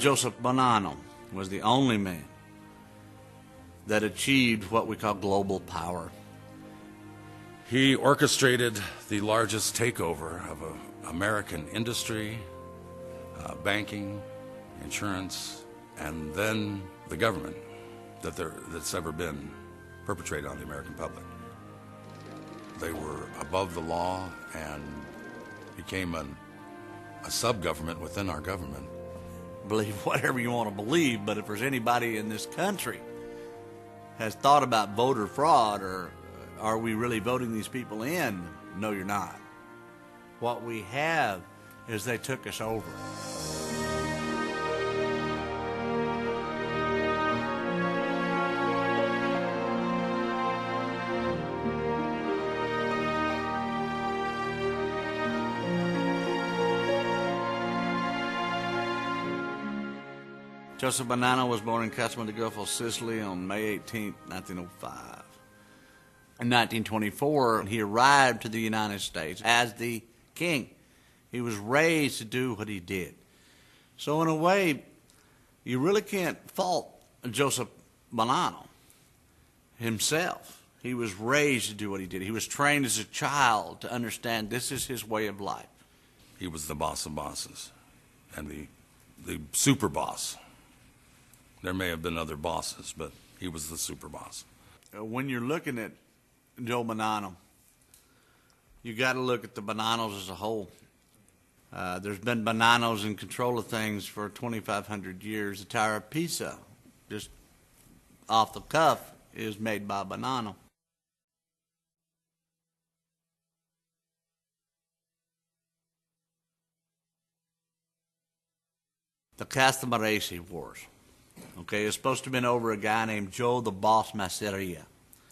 Joseph Bonanno was the only man that achieved what we call global power. He orchestrated the largest takeover of American industry, banking, insurance, and then the government that's ever been perpetrated on the American public. They were above the law and became a sub-government within our government. Believe whatever you want to believe, but if there's anybody in this country has thought about voter fraud or are we really voting these people in, no, you're not. What we have is they took us over. Joseph Bonanno was born in Castellammare Del Golfo, Sicily on May 18, 1905. In 1924, he arrived to the United States as the king. He was raised to do what he did. So in a way, you really can't fault Joseph Bonanno himself. He was raised to do what he did. He was trained as a child to understand this is his way of life. He was the boss of bosses and the super boss. There may have been other bosses, but he was the super boss. When you're looking at Joe Bonanno, you got to look at the Bonannos as a whole. There's been Bonannos in control of things for 2,500 years. The Tower of Pisa, just off the cuff, is made by Bonanno. The Castellammare Wars. Okay, it's supposed to have been over a guy named Joe the Boss Masseria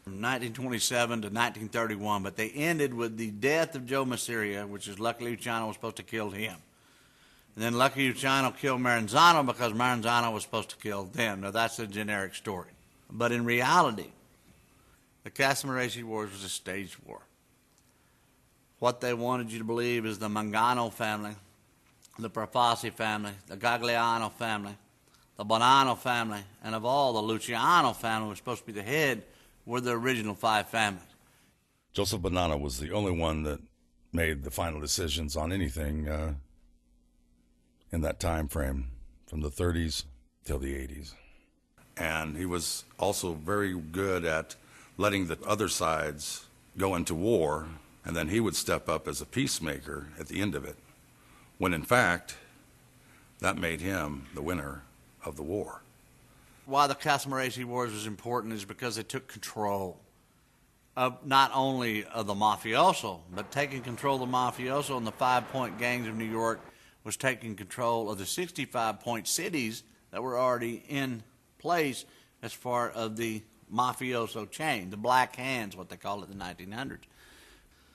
from 1927 to 1931, but they ended with the death of Joe Masseria, which is Lucky Luciano was supposed to kill him. And then Lucky Luciano killed Maranzano because Maranzano was supposed to kill them. Now, that's a generic story. But in reality, the Castellammare Wars was a staged war. What they wanted you to believe is the Mangano family, the Profassi family, the Gagliano family, the Bonanno family, and of all, the Luciano family was supposed to be the head, were the original five families. Joseph Bonanno was the only one that made the final decisions on anything in that time frame, from the 30s till the 80s. And he was also very good at letting the other sides go into war, and then he would step up as a peacemaker at the end of it, when in fact, that made him the winner of the war. Why the Castellammare Wars was important is because they took control of not only of the mafioso, but taking control of the mafioso and the 5-point gangs of New York was taking control of the 65-point cities that were already in place as far as the mafioso chain, the Black Hands, what they called it in the 1900s.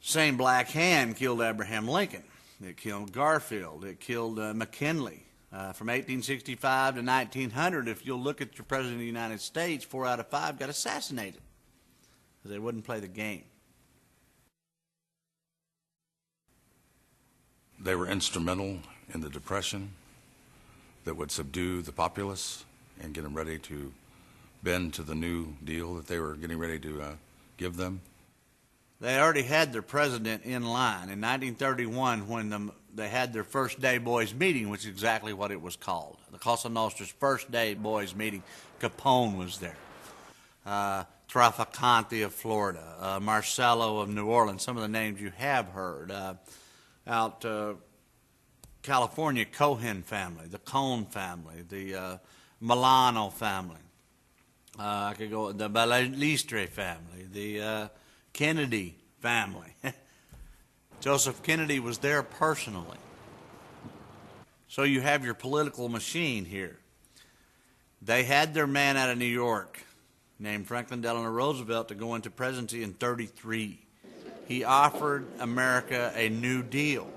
Same Black Hand killed Abraham Lincoln. It killed Garfield. It killed McKinley. From 1865 to 1900, if you'll look at your President of the United States, 4 out of 5 got assassinated because they wouldn't play the game. They were instrumental in the Depression that would subdue the populace and get them ready to bend to the new deal that they were getting ready to give them. They already had their president in line. In 1931, when they had their first day boys meeting, which is exactly what it was called, the Cosa Nostra's first day boys meeting, Capone was there. Trafficante of Florida, Marcello of New Orleans, some of the names you have heard. Out California, Cohen family, the Cohn family, the Milano family. I could go the Balistre family, the Kennedy family. Joseph Kennedy was there personally. So you have your political machine here. They had their man out of New York named Franklin Delano Roosevelt to go into presidency in 1933. He offered America a New Deal.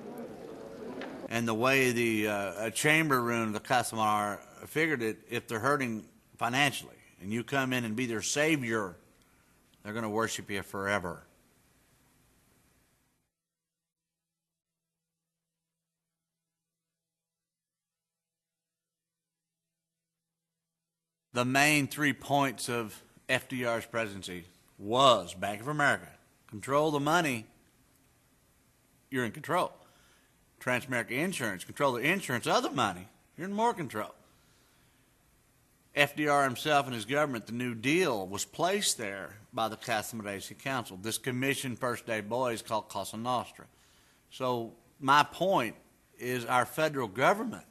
And the way the chamber room, the Castellammare, figured it, if they're hurting financially and you come in and be their savior, they're going to worship you forever. The main 3 points of FDR's presidency was Bank of America. Control the money, you're in control. Transamerica Insurance, control the insurance of the money, you're in more control. FDR himself and his government, the New Deal, was placed there by the Castellammare Council. This commission, first day boys, called Cosa Nostra. So my point is our federal government,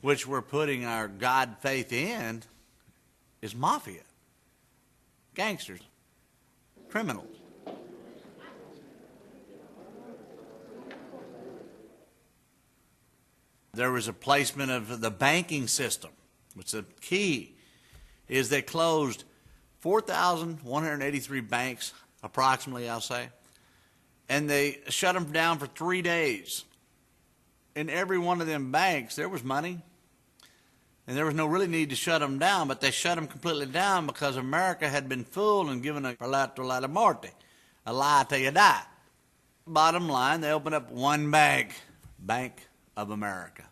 which we're putting our God faith in, is mafia, gangsters, criminals. There was a placement of the banking system, which the key is they closed 4,183 banks, approximately, I'll say, and they shut them down for 3 days. In every one of them banks, there was money, and there was no really need to shut them down, but they shut them completely down because America had been fooled and given a parlato la morte, a lie till you die. Bottom line, they opened up one bank, Bank of America.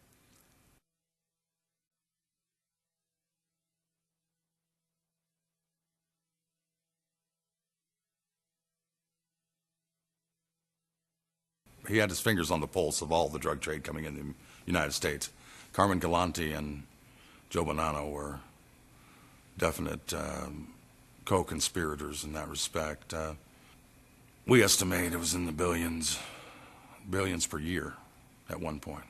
He had his fingers on the pulse of all the drug trade coming in the United States. Carmen Galante and Joe Bonanno were definite co-conspirators in that respect. We estimate it was in the billions per year at one point.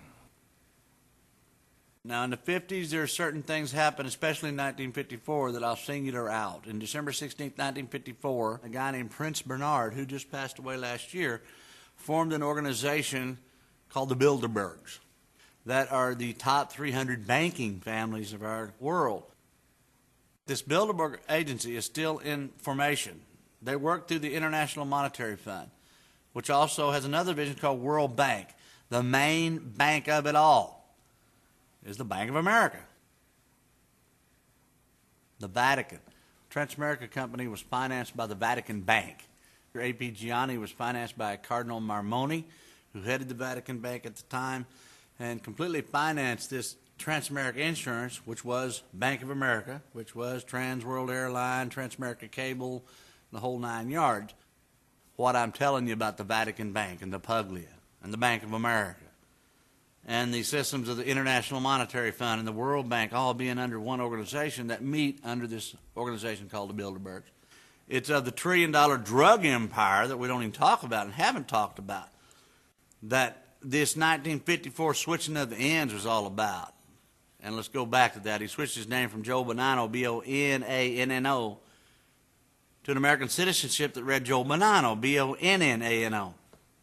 Now, in the 50s, there are certain things happen, especially in 1954, that I'll singular out. In December 16, 1954, a guy named Prince Bernard, who just passed away last year, formed an organization called the Bilderbergs that are the top 300 banking families of our world. This Bilderberg agency is still in formation. They work through the International Monetary Fund, which also has another division called World Bank. The main bank of it all is the Bank of America. The Vatican. Transamerica Company was financed by the Vatican Bank. A.P. Gianni was financed by Cardinal Marmoni, who headed the Vatican Bank at the time, and completely financed this Transamerica Insurance, which was Bank of America, which was Trans World Airline, Transamerica Cable, the whole 9 yards. What I'm telling you about the Vatican Bank and the Puglia and the Bank of America and the systems of the International Monetary Fund and the World Bank all being under one organization that meet under this organization called the Bilderbergs. It's of the trillion-dollar drug empire that we don't even talk about and haven't talked about, that this 1954 switching of the ends was all about. And let's go back to that. He switched his name from Joe Bonanno, B-O-N-A-N-N-O, to an American citizenship that read Joe Bonanno, B-O-N-N-A-N-O.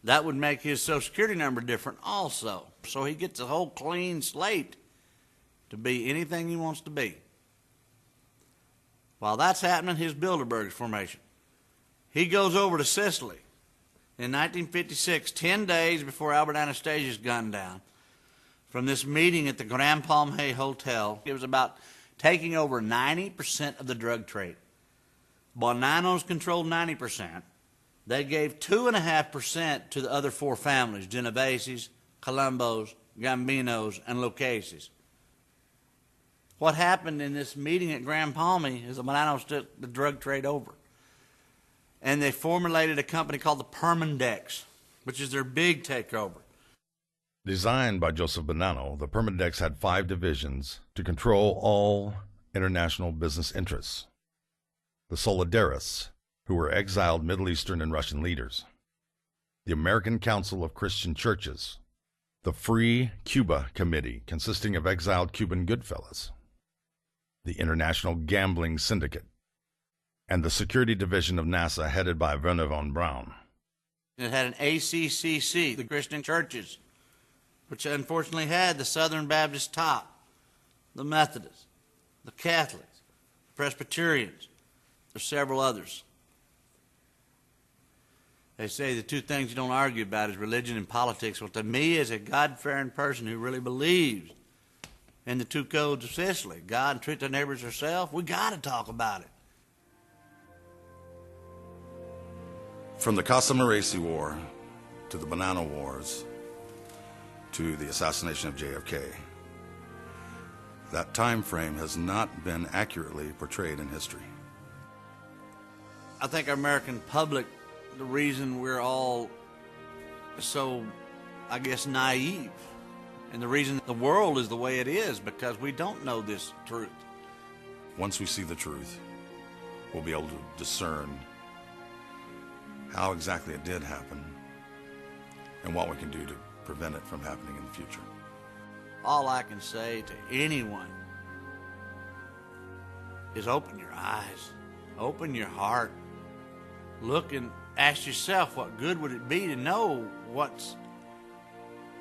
That would make his Social Security number different also. So he gets a whole clean slate to be anything he wants to be. While that's happening, his Bilderberg formation. He goes over to Sicily in 1956, 10 days before Albert Anastasia's gunned down, from this meeting at the Grand Palme Hotel. It was about taking over 90% of the drug trade. Bonannos controlled 90%. They gave 2.5% to the other four families, Genoveses, Colombos, Gambinos, and Luccheses. What happened in this meeting at Grand Palme is the Bonannos took the drug trade over. And they formulated a company called the Permandex, which is their big takeover. Designed by Joseph Bonanno, the Permandex had 5 divisions to control all international business interests. The Solidarists, who were exiled Middle Eastern and Russian leaders. The American Council of Christian Churches. The Free Cuba Committee, consisting of exiled Cuban Goodfellas. The International Gambling Syndicate, and the Security Division of NASA headed by Werner von Braun. It had an ACCC, the Christian churches, which unfortunately had the Southern Baptist top, the Methodists, the Catholics, the Presbyterians. There's several others. They say the two things you don't argue about is religion and politics. Well, to me, as a God-fearing person who really believes in the 2 codes of Sicily, God and treat their neighbors yourself, we got to talk about it. From the Castellammare War to the Bonanno Wars to the assassination of JFK, That time frame has not been accurately portrayed in history. I think our American public, the reason we're all so, I guess, naive, and the reason the world is the way it is, because we don't know this truth. Once we see the truth, we'll be able to discern how exactly it did happen and what we can do to prevent it from happening in the future. All I can say to anyone is open your eyes, open your heart, look and ask yourself, what good would it be to know what's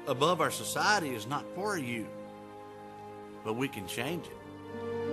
above our society is not for you, but we can change it.